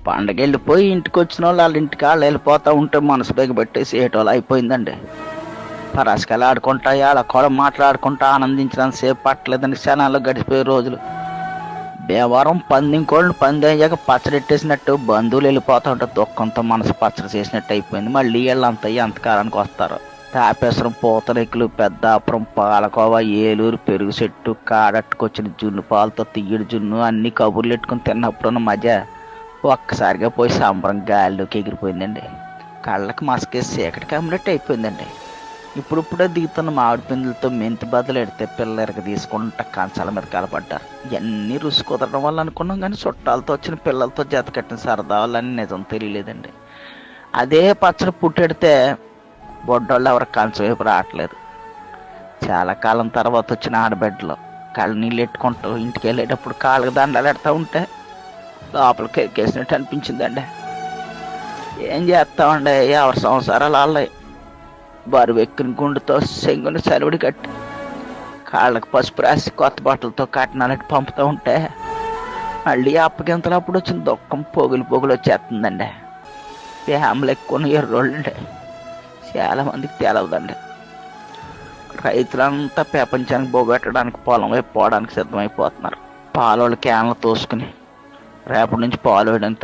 పండగ వెళ్ళిపోయి ఇంటికి వచ్చిన వాళ్ళు వాళ్ళ ఇంటికి వాళ్ళు వెళ్ళిపోతూ ఉంటే మనసు బిగబెట్టేసి ఏటోళ్ళు అయిపోయిందండి. పరాసుకాయలు ఆడుకుంటా ఆడ కూడా మాట్లాడుకుంటా ఆనందించడానికి సేపు పట్టలేదని క్షణాల్లో గడిచిపోయే రోజులు. భీమవరం పందింకోళ్ళు పంది అయ్యాక పచ్చడెట్టేసినట్టు బంధువులు వెళ్ళిపోతూ ఉంటే దుఃఖంతో మనసు పచ్చడి చేసినట్టు అయిపోయింది. మళ్ళీ వీళ్ళంతా ఎంతకాలానికి వస్తారు. తాపేశ్వరం, పూతరేకులు, పెద్దాపురం, పాలకోవ, ఏలూరు, పెరుగు చెట్టు, కాడట్టుకొచ్చిన జున్ను పాలతో తీయడి జున్ను అన్ని కబుర్లు ఎట్టుకుని తిన్నప్పుడున్న మజా ఒక్కసారిగా పోయి సంబరం గాలిలోకి ఎగిరిపోయిందండి. కళ్ళకి మసకేసి చీకటి కమ్మినట్టు అయిపోయిందండి. ఇప్పుడిప్పుడే దిగుతున్న మామిడి పిందులతో మెంతి బదులు ఎడితే పిల్లలకి తీసుకుంటా కంచాల మీద కలపడ్డారు. ఇవన్నీ రుచి కుదరడం వల్ల అనుకున్నాం, కానీ చుట్టాలతో వచ్చిన పిల్లలతో జత కట్టిన సరదా వాళ్ళని నిజం తెలియలేదండి. అదే పచ్చడి పుట్టెడితే బొడ్డోళ్ళు ఎవరు కంచం వైపు రావట్లేదు. చాలా కాలం తర్వాత వచ్చిన ఆడబిడ్డలు కళ్ళు నీళ్ళు ఎట్టుకుంటూ ఇంటికి వెళ్ళేటప్పుడు కాళ్ళకి దండాలు ఎడతా ఉంటే లోపలికి ఎక్కేసినట్టు అనిపించిందండి. ఏం చేస్తామండి, ఎవరి సంసారాలు వాళ్ళవి. బరువు ఎక్కిన గుండుతో సెంగుని సలివిడి కట్టి కాళ్ళకి పసుపు రాసి కొత్త బట్టలతో కట్నాలకి పంపుతూ ఉంటే మళ్ళీ అప్పగింతలప్పుడు వచ్చిన దుఃఖం పొగులు వచ్చేస్తుందండి. ఫ్యామిలీ ఎక్కువ ఎర్రోళ్ళండి, చాలామందికి తెలవదండి. రైతులంతా ప్రపంచానికి బొగట్టడానికి పొలం వైపు పోవడానికి సిద్ధమైపోతున్నారు. పాలోళ్ళు క్యాన్లు తోసుకుని రేపటి నుంచి పాలు వేయడానికి